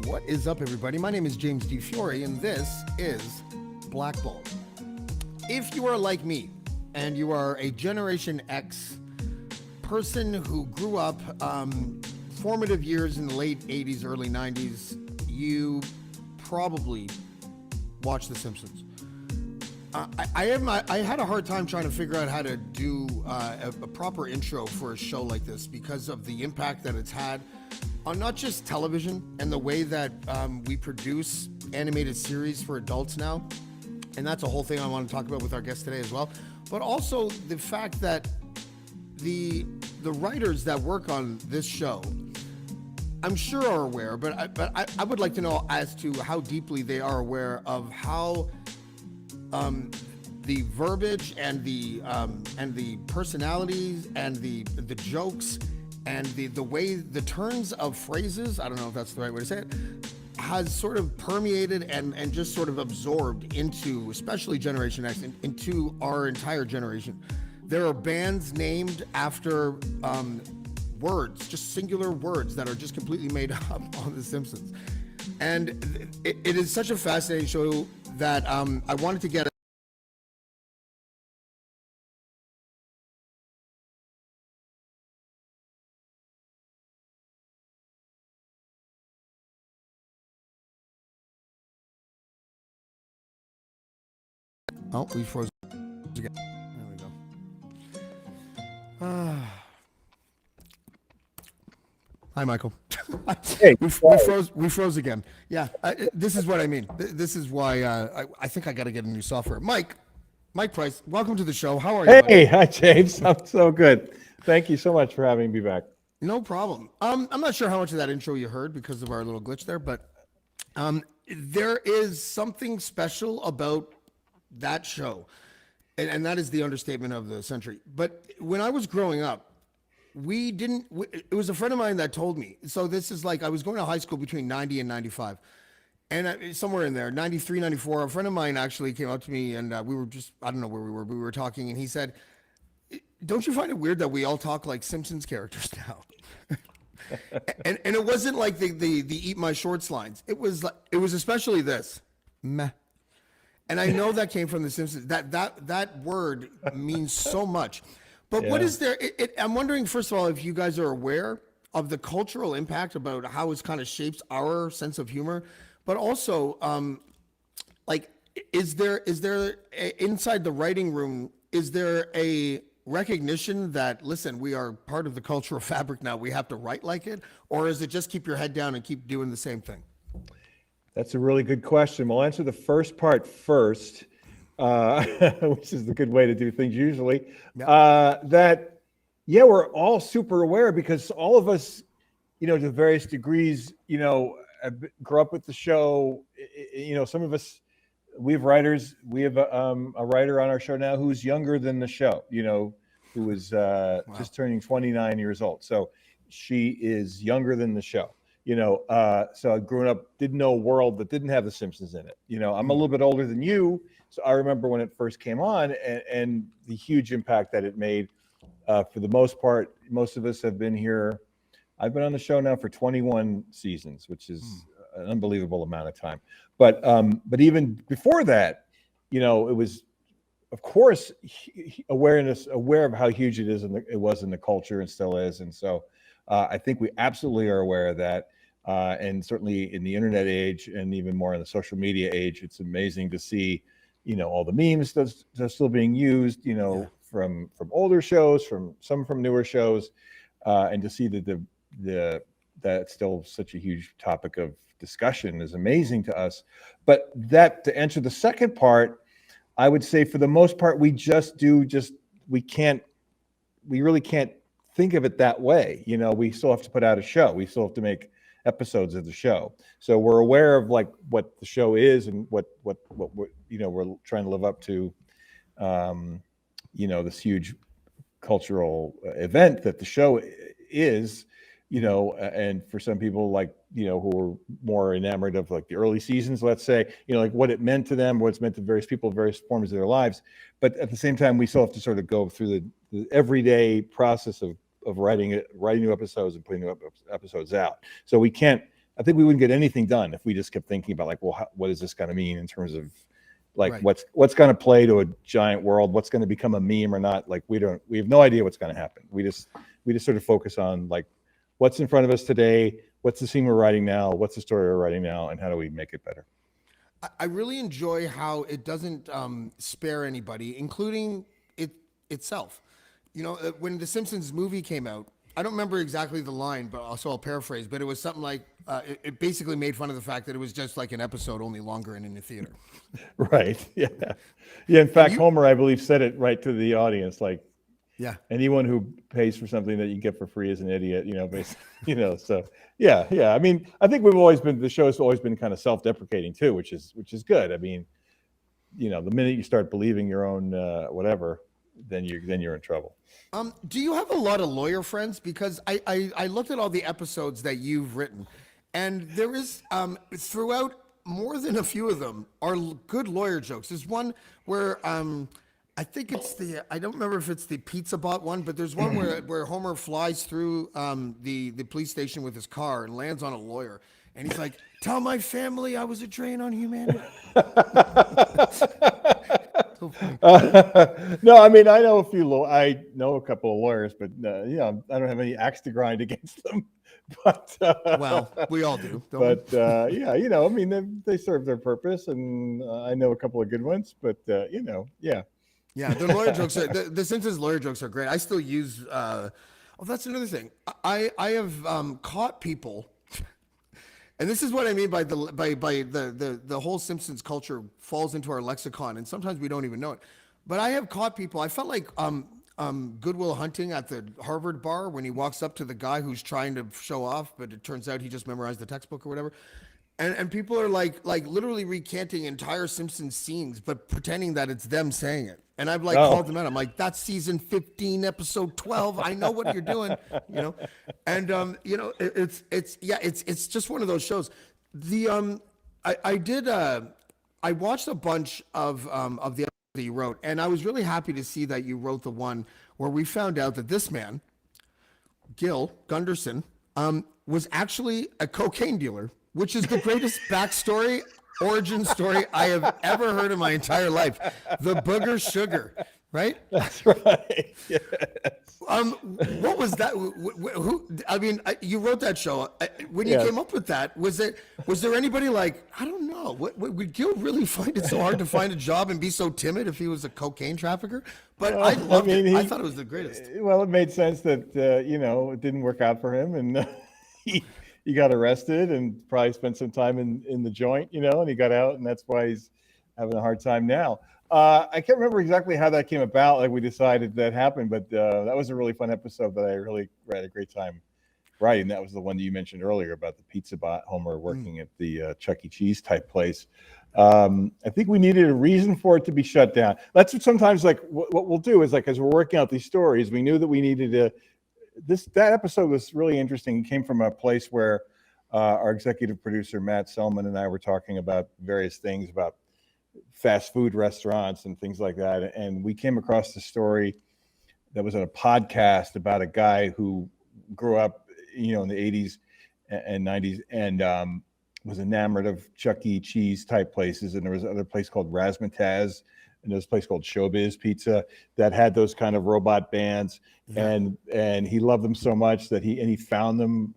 What is up, everybody? My name is James D. Fiore, and this is Blackballed. If you are like me, and you are a Generation X person who grew up formative years in the late 80s, early 90s, you probably watched The Simpsons. I had a hard time trying to figure out how to do a proper intro for a show like this because of the impact that it's had on not just television and the way that we produce animated series for adults now. And that's a whole thing I want to talk about with our guest today as well. But also the fact that the writers that work on this show, I'm sure are aware, but I would like to know as to how deeply they are aware of how the verbiage and the personalities and the jokes and the way the turns of phrases, I don't know if that's the right way to say it, has sort of permeated and just sort of absorbed into, especially Generation X, into our entire generation. There are bands named after words, just singular words that are just completely made up on The Simpsons. And it is such a fascinating show that I wanted to get Oh, we froze again. There we go. Hi, Michael. Hey, we froze again. Yeah, this is what I mean. This is why I think I got to get a new software. Mike Price, welcome to the show. How are you? Hey, buddy? hi, James. I'm so good. Thank you so much for having me back. No problem. I'm not sure how much of that intro you heard because of our little glitch there, but there is something special about that show, and that is the understatement of the century. But when I was growing up, it was a friend of mine that told me. So this is like, I was going to high school between 90 and 95. And somewhere in there, 93, 94, a friend of mine actually came up to me and we were just, I don't know where we were, but we were talking and he said, don't you find it weird that we all talk like Simpsons characters now? and it wasn't like the eat my shorts lines. It was especially this, meh. And I know that came from The Simpsons. That word means so much. But what is there? I'm wondering, first of all, if you guys are aware of the cultural impact about how it's kind of shapes our sense of humor, but also, like, is there inside the writing room, is there a recognition that, listen, we are part of the cultural fabric now, we have to write like it? Or is it just keep your head down and keep doing the same thing? That's a really good question. We'll answer the first part first, which is the good way to do things usually. We're all super aware because all of us, to various degrees, grew up with the show. Some of us, we have writers. We have a writer on our show now who's younger than the show, who is just turning 29 years old. So she is younger than the show. So I grew up, didn't know a world that didn't have The Simpsons in it. I'm a little bit older than you, so I remember when it first came on and the huge impact that it made. For the most part, most of us have been here. I've been on the show now for 21 seasons, which is an unbelievable amount of time. But even before that, it was, of course, aware of how huge it was in the culture and still is. And so I think we absolutely are aware of that. And certainly in the internet age and even more in the social media age, it's amazing to see, all the memes that's still being used, from older shows, from newer shows, and to see that that's still such a huge topic of discussion is amazing to us. But to answer the second part, I would say for the most part, we really can't think of it that way. We still have to put out a show. We still have to make episodes of the show. So we're aware of like what the show is and what we're, we're trying to live up to, this huge cultural event that the show is, and for some people like, who are more enamored of like the early seasons, let's say, like what it meant to them, what it's meant to various people, various forms of their lives. But at the same time, we still have to sort of go through the everyday process of writing new episodes and putting new episodes out. So I think we wouldn't get anything done if we just kept thinking about like, well, what is this going to mean in terms of like Right. what's going to play to a giant world, what's going to become a meme or not. Like we have no idea what's going to happen. We just sort of focus on like what's in front of us today, what's the scene we're writing now, what's the story we're writing now, and how do we make it better. I really enjoy how it doesn't spare anybody, including itself. When the Simpsons movie came out, I don't remember exactly the line, but I'll paraphrase. But it was something like it basically made fun of the fact that it was just like an episode, only longer and in the theater. Right. Yeah. Yeah. In fact, you- Homer, I believe, said it right to the audience, like, Yeah. anyone who pays for something that you get for free is an idiot, basically, so yeah. I mean, I think the show has always been kind of self-deprecating too, which is good. I mean, the minute you start believing your own whatever, then you're in trouble. Do you have a lot of lawyer friends? Because I looked at all the episodes that you've written, and there is throughout more than a few of them are good lawyer jokes. There's one where I think I don't remember if it's the Pizza Bot one, but there's one where Homer flies through the police station with his car and lands on a lawyer, and he's like, "Tell my family I was a drain on humanity." No, I mean, I know a couple of lawyers, but I don't have any axe to grind against them. But Well, we all do, don't we? but yeah, I mean, they serve their purpose, and I know a couple of good ones. But yeah. Yeah, the lawyer jokes are the Simpsons lawyer jokes are great. I still use. That's another thing. I have caught people, and this is what I mean by the whole Simpsons culture falls into our lexicon, and sometimes we don't even know it. But I have caught people. I felt like Goodwill Hunting at the Harvard bar when he walks up to the guy who's trying to show off, but it turns out he just memorized the textbook or whatever. And people are like literally recanting entire Simpsons scenes, but pretending that it's them saying it. And I've called them out. I'm like, that's season 15, episode 12. I know what you're doing, And it's just one of those shows. I watched a bunch of the episodes that you wrote, and I was really happy to see that you wrote the one where we found out that this man, Gill Gunderson, was actually a cocaine dealer, which is the greatest origin story I have ever heard in my entire life. The booger sugar, right? That's right. Yes. What was that? You wrote that show. When you came up with that, was there anybody like, I don't know, would Gil really find it so hard to find a job and be so timid if he was a cocaine trafficker? But I loved it. I thought it was the greatest. Well, it made sense that it didn't work out for him, and he got arrested and probably spent some time in the joint, and he got out, and that's why he's having a hard time now. I can't remember exactly how that came about. Like we decided that happened, but that was a really fun episode that I really had a great time writing. That was the one that you mentioned earlier about the Pizza Bot Homer working at the Chuck E. Cheese type place. I think we needed a reason for it to be shut down. That's what sometimes what we'll do is as we're working out these stories, we knew that we needed to. That episode was really interesting. It came from a place where our executive producer Matt Selman and I were talking about various things about fast food restaurants and things like that, and we came across the story that was on a podcast about a guy who grew up, in the 80s and 90s, and was enamored of Chuck E. Cheese type places, and there was another place called Razzmatazz, and there was a place called Showbiz Pizza that had those kind of robot bands, and he loved them so much that he found them,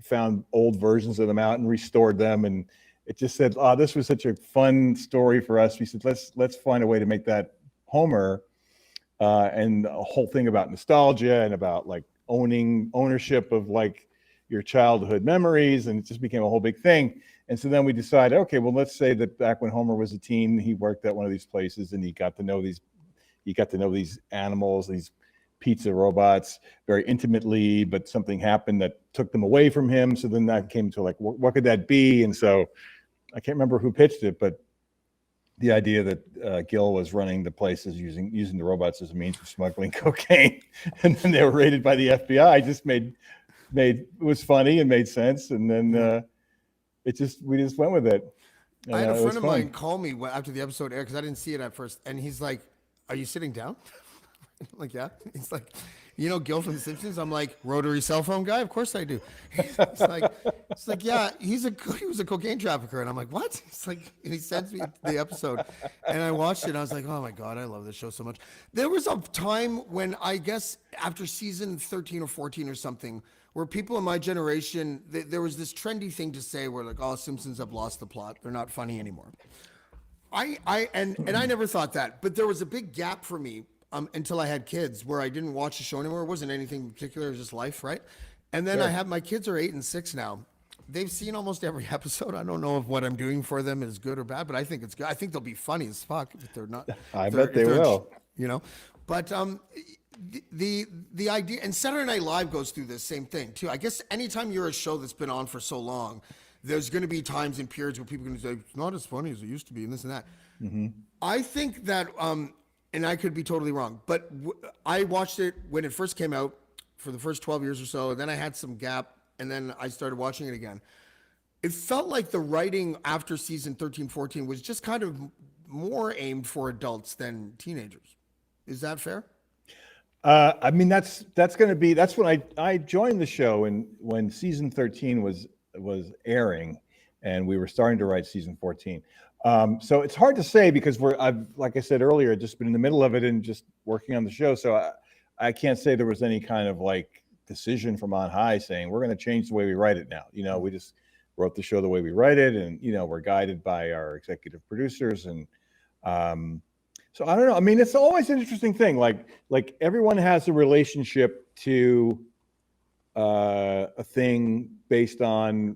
found old versions of them out and restored them, and it just said, "Oh, this was such a fun story for us." We said, "Let's find a way to make that Homer," and a whole thing about nostalgia and about ownership of your childhood memories, and it just became a whole big thing. And so then we decided, okay, well, let's say that back when Homer was a teen, he worked at one of these places, and he got to know these animals, these pizza robots very intimately, but something happened that took them away from him. So then that came to like, what could that be? And so I can't remember who pitched it, but the idea that Gill was running the places using the robots as a means of smuggling cocaine, and then they were raided by the FBI, just was funny and made sense. And then we just went with it. I had a friend of mine call me after the episode aired because I didn't see it at first, and he's like, "Are you sitting down?" I'm like, "Yeah." He's like, "You know Gill from The Simpsons?" I'm like, "Rotary cell phone guy? Of course I do." It's like, "Yeah, he was a cocaine trafficker," and I'm like, "What?" He's like, and he sends me the episode, and I watched it, and I was like, "Oh my god, I love this show so much." There was a time when I guess after season 13 or 14 or something, where people in my generation, there was this trendy thing to say where like, "Oh, Simpsons have lost the plot; they're not funny anymore." And I never thought that, but there was a big gap for me until I had kids where I didn't watch the show anymore. It wasn't anything particular; it was just life, right? And then I have my kids are 8 and 6 now. They've seen almost every episode. I don't know if what I'm doing for them is good or bad, but I think it's good. I think they'll be funny as fuck if they're not. I bet they will. You know, but the idea, and Saturday Night Live goes through this same thing too. I guess anytime you're a show that's been on for so long, there's going to be times and periods where people are going to say it's not as funny as it used to be, and this and that. I think that, and I could be totally wrong, but I watched it when it first came out for the first 12 years or so. And then I had some gap, and then I started watching it again. It felt like the writing after season 13, 14 was just kind of more aimed for adults than teenagers. Is that fair? I mean, that's when I joined the show, and when season 13 was airing, and we were starting to write season 14. So it's hard to say because I've, like I said earlier, just been in the middle of it and just working on the show. So I can't say there was any kind of like decision from on high saying we're going to change the way we write it now. You know, we just wrote the show the way we write it, and you know, we're guided by our executive producers. And so I don't know. I mean, it's always an interesting thing. Like everyone has a relationship to a thing based on,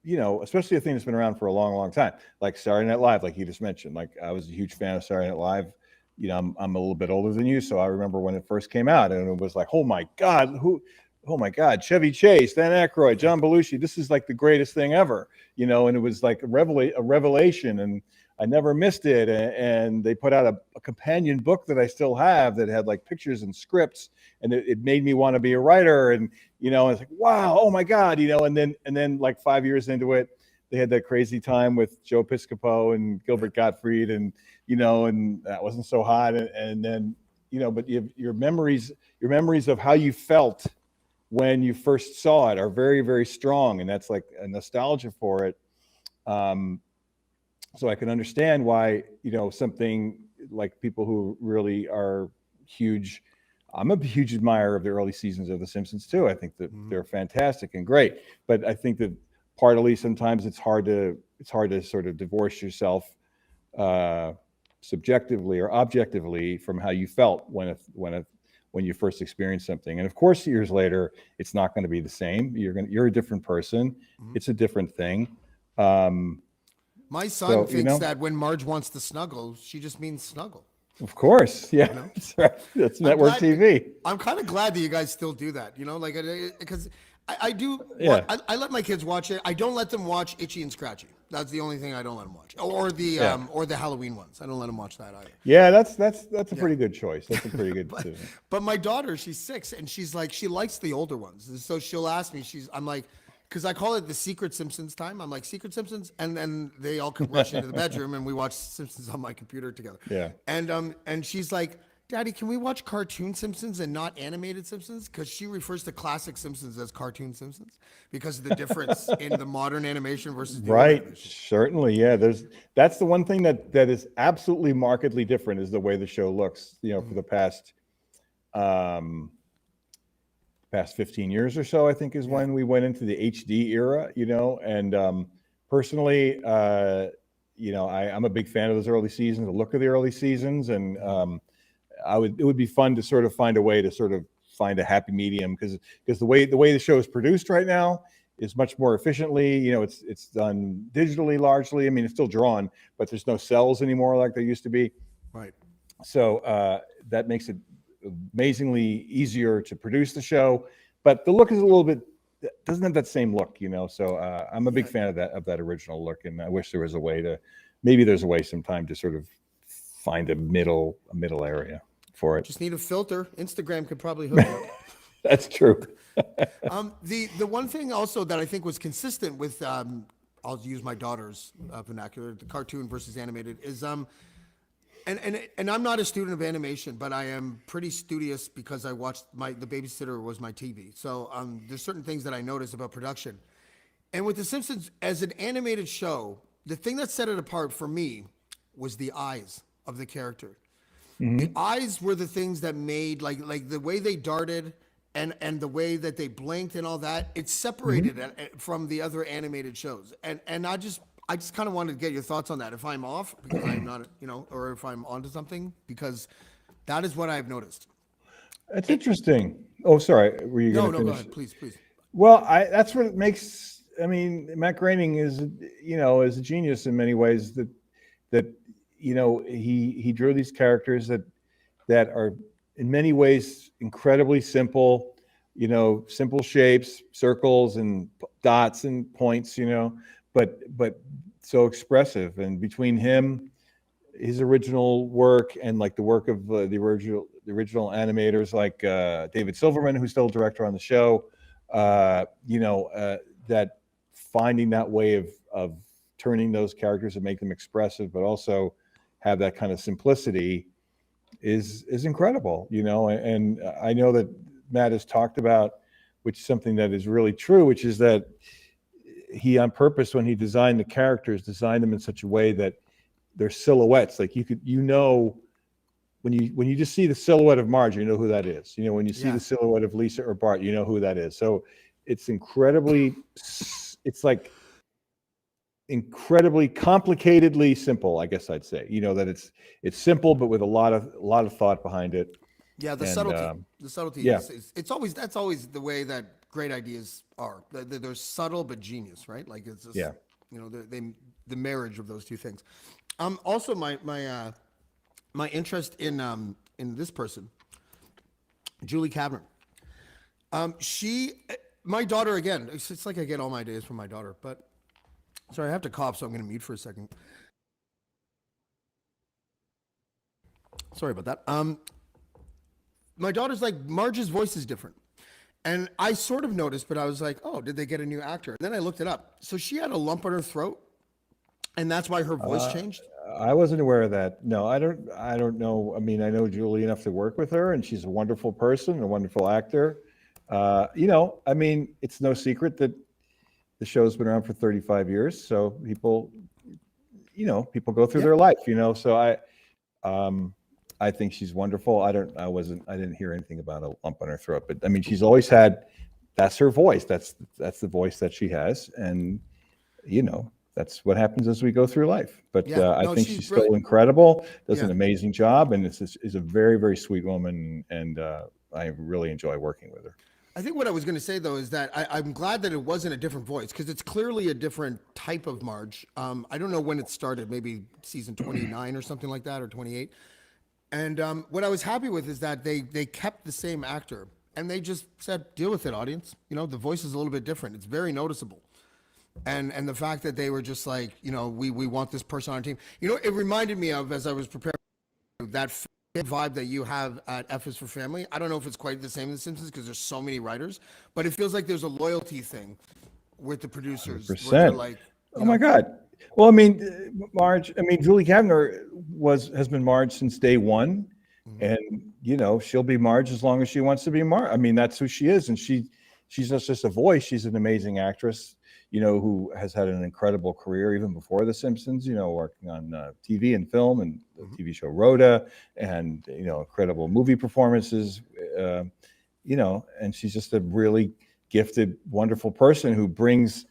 you know, especially a thing that's been around for a long, long time, like Saturday Night Live, like you just mentioned. Like I was a huge fan of Saturday Night Live. You know, I'm a little bit older than you, so I remember when it first came out, and it was like, oh my God, Chevy Chase, Dan Aykroyd, John Belushi, this is like the greatest thing ever, you know. And it was like a revelation, and I never missed it. And they put out a companion book that I still have that had like pictures and scripts, and it made me want to be a writer. And you know, it's like, wow, oh my God, you know. And then like 5 years into it, they had that crazy time with Joe Piscopo and Gilbert Gottfried, and you know, and that wasn't so hot. And then, you know, but your memories of how you felt when you first saw it are very, very strong, and that's like a nostalgia for it. So I can understand why, you know, something like people who really are huge. I'm a huge admirer of the early seasons of The Simpsons too. I think that they're fantastic and great, but I think that partly sometimes it's hard to sort of divorce yourself subjectively or objectively from how you felt when you first experienced something. And of course, years later, it's not going to be the same. You're a different person. It's a different thing. My son thinks that when Marge wants to snuggle, she just means snuggle. Of course, yeah, you know? That's right. That's network TV. I'm kind of glad that you guys still do that. You know, like because I do. Yeah. I let my kids watch it. I don't let them watch Itchy and Scratchy. That's the only thing I don't let them watch, or the Halloween ones. I don't let them watch that either. Yeah, that's a pretty good choice. That's a pretty good decision. But my daughter, she's 6, and she's like, she likes the older ones. And so she'll ask me. I'm like, because I call it the Secret Simpsons time. I'm like, Secret Simpsons, and then they all come rush into the bedroom, and we watch Simpsons on my computer together. Yeah. And she's like, Daddy, can we watch cartoon Simpsons and not animated Simpsons? Because she refers to classic Simpsons as cartoon Simpsons because of the difference in the modern animation versus the right. animation. Certainly, yeah. That's the one thing that is absolutely markedly different is the way the show looks. You know, for the past 15 years or so, I think is when we went into the HD era. You know, and personally, you know, I'm a big fan of those early seasons. The look of the early seasons, and it would be fun to sort of find a way to sort of find a happy medium because the way the show is produced right now is much more efficiently. You know, it's done digitally largely. I mean, it's still drawn, but there's no cells anymore like there used to be. Right. So that makes it amazingly easier to produce the show, but the look is a little bit, doesn't have that same look, you know. So I'm a big fan of that original look, and I wish there was a way to, maybe there's a way sometime to sort of find a middle area for it. Just need a filter. Instagram could probably hook you up. That's true. The one thing also that I think was consistent with I'll use my daughter's vernacular, the cartoon versus animated, is and I'm not a student of animation, but I am pretty studious because I watched the babysitter was my TV. So there's certain things that I noticed about production. And with The Simpsons as an animated show, the thing that set it apart for me was the eyes of the character. Mm-hmm. The eyes were the things that made like the way they darted and the way that they blinked and all that. It's separated from the other animated shows. And I just kind of wanted to get your thoughts on that. If I'm off because I'm not, you know, or if I'm onto something, because that is what I've noticed. That's interesting. Oh, sorry. Were you going to finish? No, go ahead, please. Well, that's what it makes. I mean, Matt Groening is a genius in many ways. That you know, he drew these characters that are in many ways incredibly simple. You know, simple shapes, circles and dots and points. You know, but so expressive. And between his original work and like the work of the original animators like David Silverman, who's still director on the show, that finding that way of turning those characters and make them expressive, but also have that kind of simplicity is incredible, you know. And I know that Matt has talked about, which is something that is really true, which is that he on purpose, when he designed the characters, designed them in such a way that they're silhouettes. Like when you just see the silhouette of Marge, you know who that is. You know, when you see the silhouette of Lisa or Bart, you know who that is. So it's incredibly complicatedly simple, I guess I'd say. You know, that it's simple, but with a lot of thought behind it. Yeah, the subtlety. Yeah. That's always the way that great ideas are. They're subtle but genius, right? Like it's just, you know, the marriage of those two things. Also my interest in this person, Julie Kavner. My daughter, again, it's like I get all my ideas from my daughter, but sorry, I have to cough, so I'm going to mute for a second. Sorry about that. My daughter's like, Marge's voice is different. And I sort of noticed, but I was like, oh, did they get a new actor? Then I looked it up. So she had a lump on her throat, and that's why her voice changed? I wasn't aware of that. No, I don't know. I mean, I know Julie enough to work with her, and she's a wonderful person, a wonderful actor. You know, I mean, it's no secret that the show's been around for 35 years. So people go through their life, you know. So I think she's wonderful. I didn't hear anything about a lump on her throat, but I mean, she's always had, that's her voice. That's the voice that she has. And, you know, that's what happens as we go through life. But I think she's still incredible, does an amazing job, and is a very, very sweet woman. And I really enjoy working with her. I think what I was going to say, though, is that I'm glad that it wasn't a different voice, because it's clearly a different type of Marge. I don't know when it started, maybe season 29 or something like that, or 28. And what I was happy with is that they kept the same actor, and they just said, deal with it, audience. You know, the voice is a little bit different. It's very noticeable. And the fact that they were just like, you know, we want this person on our team. You know, it reminded me of, as I was preparing, that vibe that you have at F is for Family. I don't know if it's quite the same in The Simpsons because there's so many writers, but it feels like there's a loyalty thing with the producers. Where they're like, oh my God. Well, I mean, Julie Kavner has been Marge since day one. Mm-hmm. And, you know, she'll be Marge as long as she wants to be Marge. I mean, that's who she is. And she's not just a voice. She's an amazing actress, you know, who has had an incredible career even before The Simpsons, you know, working on TV and film and the TV show Rhoda, and, you know, incredible movie performances, you know, and she's just a really gifted, wonderful person who brings,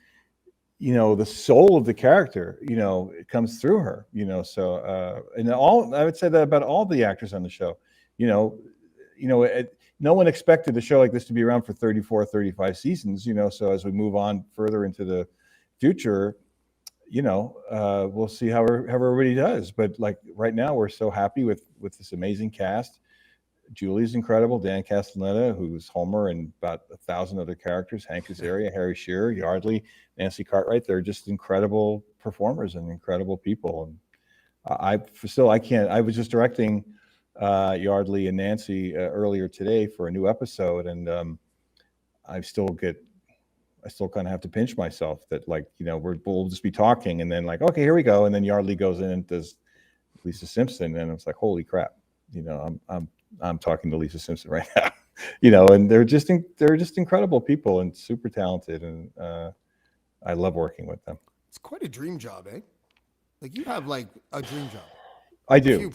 you know, the soul of the character, you know, it comes through her, you know. So, and I would say that about all the actors on the show, you know, no one expected a show like this to be around for 34, 35 seasons, you know. So as we move on further into the future, you know, we'll see how everybody does. But like right now, we're so happy with this amazing cast. Julie's incredible. Dan Castellaneta, who's Homer and about 1,000 other characters. Hank Azaria, Harry Shearer, Yardley, Nancy Cartwright. They're just incredible performers and incredible people. And I can't. I was just directing Yardley and Nancy earlier today for a new episode, and I still kind of have to pinch myself that, like, we'll just be talking, and then like, okay, here we go, and then Yardley goes in and does Lisa Simpson, and it's like, holy crap, I'm talking to Lisa Simpson right now, and they're just incredible people and super talented, and I love working with them. It's quite a dream job, eh? Like, you have like a dream job. I do.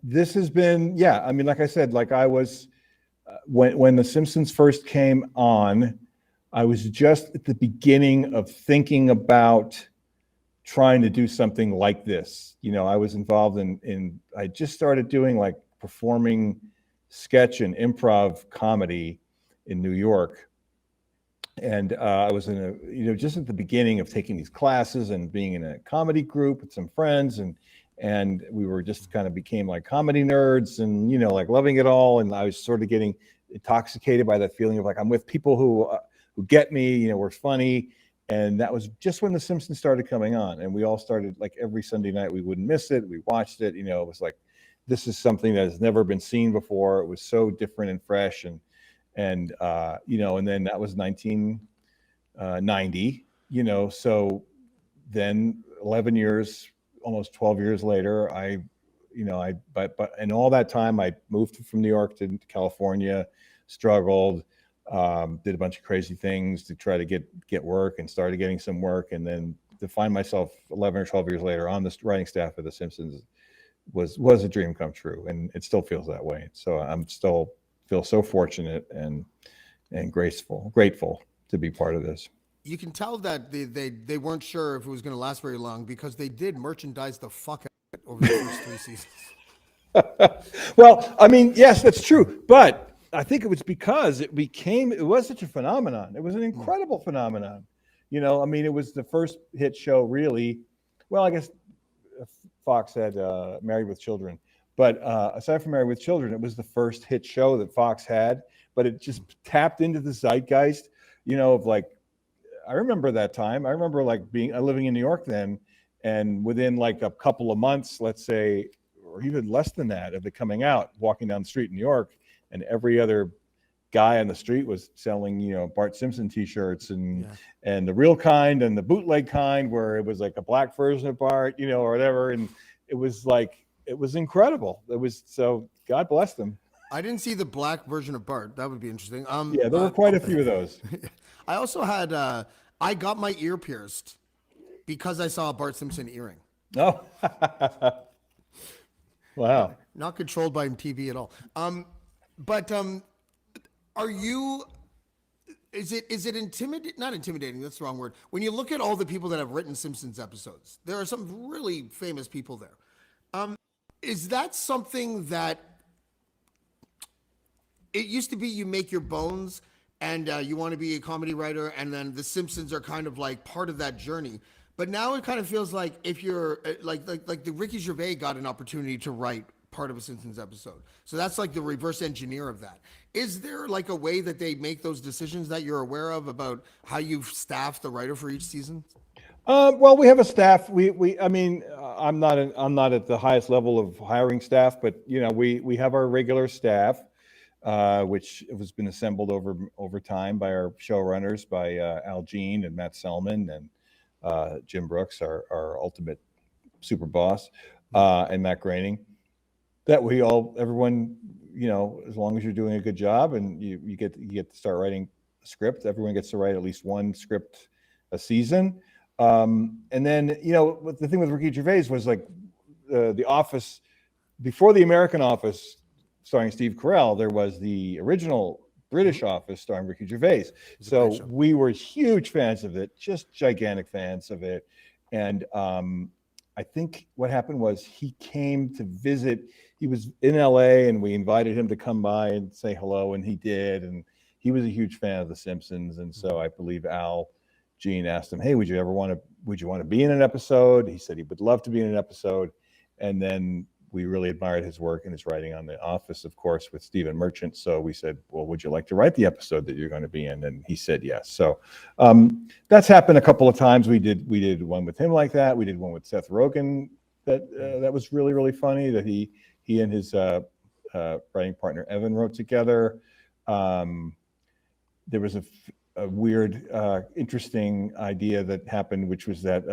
This has been, yeah. I mean, like I said, like I was when The Simpsons first came on, I was just at the beginning of thinking about trying to do something like this. I was involved in I just started doing like performing sketch and improv comedy in New York. And I was in just at the beginning of taking these classes and being in a comedy group with some friends, and we were just kind of became like comedy nerds and, like loving it all. And I was sort of getting intoxicated by that feeling of like, I'm with people who get me, we're funny. And that was just when The Simpsons started coming on, and we all started, like, every Sunday night, we wouldn't miss it. We watched it, it was like, this is something that has never been seen before. It was so different and fresh. And then that was 1990, so then 11 years, almost 12 years later, but in all that time, I moved from New York to California, struggled, did a bunch of crazy things to try to get work, and started getting some work. And then to find myself 11 or 12 years later on the writing staff of The Simpsons was a dream come true. And it still feels that way. So feel so fortunate and grateful to be part of this. You can tell that they weren't sure if it was going to last very long, because they did merchandise the fuck out of it over the first 3 seasons. Well, I mean, yes, that's true. But I think it was because it was such a phenomenon. It was an incredible phenomenon. I mean, it was the first hit show, really. Well, I guess Fox had Married with Children. But aside from Married with Children, it was the first hit show that Fox had. But it just tapped into the zeitgeist, of like, I remember that time. I remember like living in New York then, and within like a couple of months, let's say, or even less than that, of it coming out, walking down the street in New York, and every other guy on the street was selling, Bart Simpson T-shirts and the real kind and the bootleg kind, where it was like a black version of Bart, or whatever. And it was incredible. So God bless them. I didn't see the black version of Bart. That would be interesting. Yeah, there were quite a few of those. I also had, I got my ear pierced because I saw a Bart Simpson earring. Oh, wow. Not controlled by TV at all. But are you, is it not intimidating, that's the wrong word. When you look at all the people that have written Simpsons episodes, there are some really famous people there. Is that something that, it used to be you make your bones and you want to be a comedy writer, and then The Simpsons are kind of like part of that journey. But now it kind of feels like if you're like the Ricky Gervais got an opportunity to write part of a Simpsons episode. So that's like the reverse engineer of that. Is there like a way that they make those decisions that you're aware of about how you've staffed the writer for each season? Well, we have a staff. I mean, I'm not at the highest level of hiring staff, but we have our regular staff, which has been assembled over time by our showrunners, by Al Jean and Matt Selman and Jim Brooks, our ultimate super boss, and Matt Groening. That everyone, as long as you're doing a good job and you get to start writing a script, everyone gets to write at least one script a season. And then, the thing with Ricky Gervais was like the Office, before the American Office starring Steve Carell, there was the original British Office starring Ricky Gervais. So we were huge fans of it, just gigantic fans of it. And I think what happened was he came to visit. He was in LA and we invited him to come by and say hello, and he did. And he was a huge fan of The Simpsons. And so I believe Al Jean asked him, hey, would you want to be in an episode? He said he would love to be in an episode. And then we really admired his work and his writing on The Office, of course, with Stephen Merchant. So we said, well, would you like to write the episode that you're going to be in? And he said yes. So that's happened a couple of times. We did one with him like that. We did one with Seth Rogen that was really, really funny, that he and his writing partner Evan wrote together. There was a weird, interesting idea that happened, which was that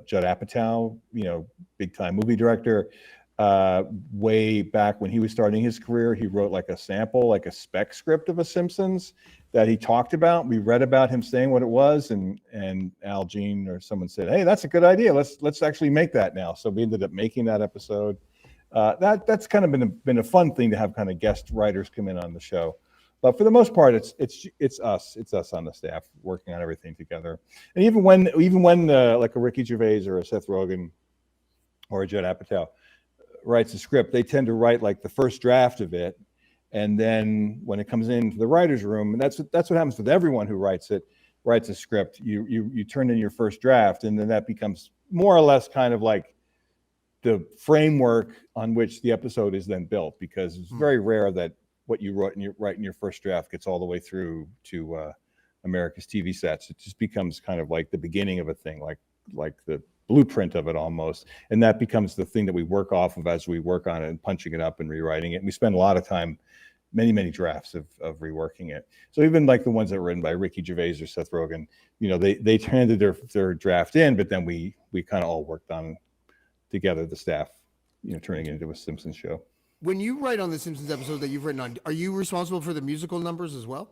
Judd Apatow, big time movie director, way back when he was starting his career, he wrote like a sample, like a spec script of a Simpsons that he talked about. We read about him saying what it was, and Al Jean or someone said, hey, that's a good idea. Let's actually make that now. So we ended up making that episode. That's kind of been a fun thing to have kind of guest writers come in on the show. But for the most part, it's us on the staff working on everything together. And even when like a Ricky Gervais or a Seth Rogen or a Judd Apatow writes a script, they tend to write like the first draft of it, and then when it comes into the writer's room, and that's what happens with everyone who writes a script. You turn in your first draft, and then that becomes more or less kind of like the framework on which the episode is then built, because it's very rare that what you write in your first draft gets all the way through to America's TV sets. It just becomes kind of like the beginning of a thing, like the blueprint of it almost. And that becomes the thing that we work off of as we work on it and punching it up and rewriting it. And we spend a lot of time, many drafts of reworking it. So even like the ones that were written by Ricky Gervais or Seth Rogen, they handed their draft in, but then we kind of all worked on together, the staff, turning it into a Simpsons show. When you write on the Simpsons episode that you've written on, are you responsible for the musical numbers as well?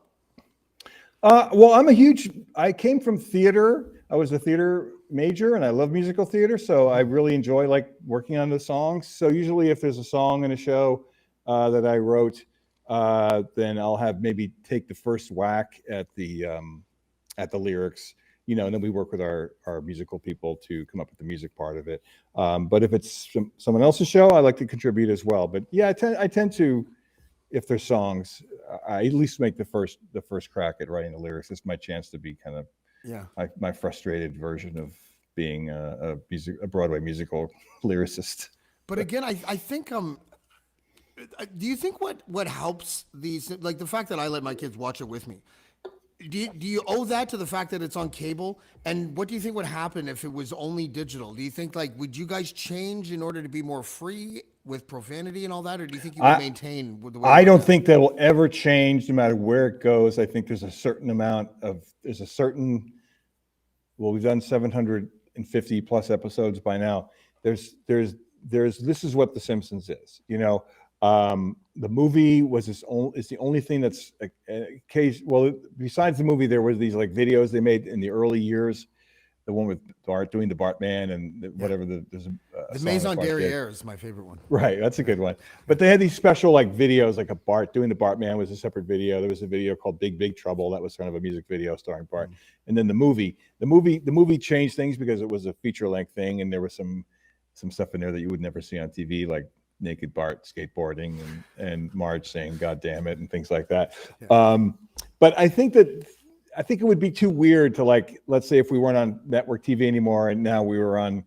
Well, I came from theater. I was a theater major and I love musical theater. So I really enjoy like working on the songs. So usually if there's a song in a show that I wrote, then I'll have maybe take the first whack at the lyrics, and then we work with our musical people to come up with the music part of it. But if it's someone else's show, I like to contribute as well. But yeah, I tend to, if there's songs, I at least make the first crack at writing the lyrics. It's my chance to be kind of my frustrated version of being a Broadway musical lyricist. But again, I think do you think what helps these, like the fact that I let my kids watch it with me, do you owe that to the fact that it's on cable? And what do you think would happen if it was only digital? Do you think, like, would you guys change in order to be more free with profanity and all that? Or do you think you would maintain the way? I don't think that will ever change no matter where it goes. I think there's a certain well, we've done 750 plus episodes by now. This is what The Simpsons is, the movie is the only thing that's well, besides the movie, there were these like videos they made in the early years, the one with Bart doing the Bartman and whatever there's the Maison Derriere is my favorite one. Right, that's a good one. But they had these special like videos, like a Bart doing the Bartman was a separate video. There was a video called Big Trouble that was kind of a music video starring Bart. And then the movie changed things because it was a feature length thing, and there was some stuff in there that you would never see on TV, like naked Bart skateboarding and Marge saying "God damn it" and things like that. Yeah. But I think it would be too weird to, like, let's say if we weren't on network TV anymore and now we were on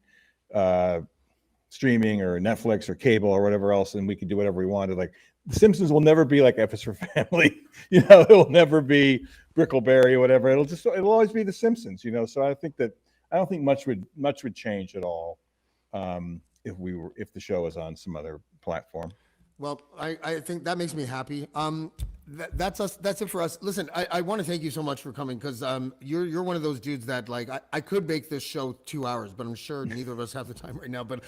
streaming or Netflix or cable or whatever else, and we could do whatever we wanted. Like, The Simpsons will never be like F is for Family. It will never be Brickleberry or whatever. It'll always be The Simpsons. So I don't think much would change at all. If the show is on some other platform. Well, I think that makes me happy. That's us. That's it for us. Listen, I want to thank you so much for coming, because you're one of those dudes that, like, I could make this show 2 hours, but I'm sure neither of us have the time right now. But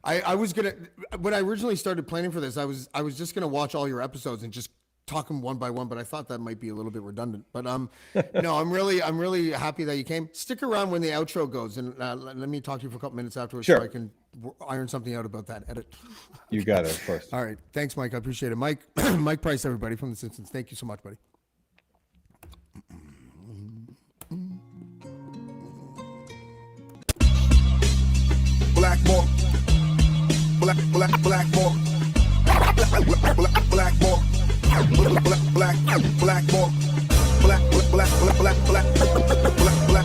I was gonna, when I originally started planning for this, I was just gonna watch all your episodes and just talk them one by one, but I thought that might be a little bit redundant. But no, I'm really happy that you came. Stick around when the outro goes, and let me talk to you for a couple minutes afterwards, sure, so I can iron something out about that edit. You got it, of course. All right, thanks, Mike. I appreciate it, Mike. Mike Price, everybody from The Simpsons. Thank you so much, buddy. Blackballed. Blackballed. Blackballed. Blackballed. Black.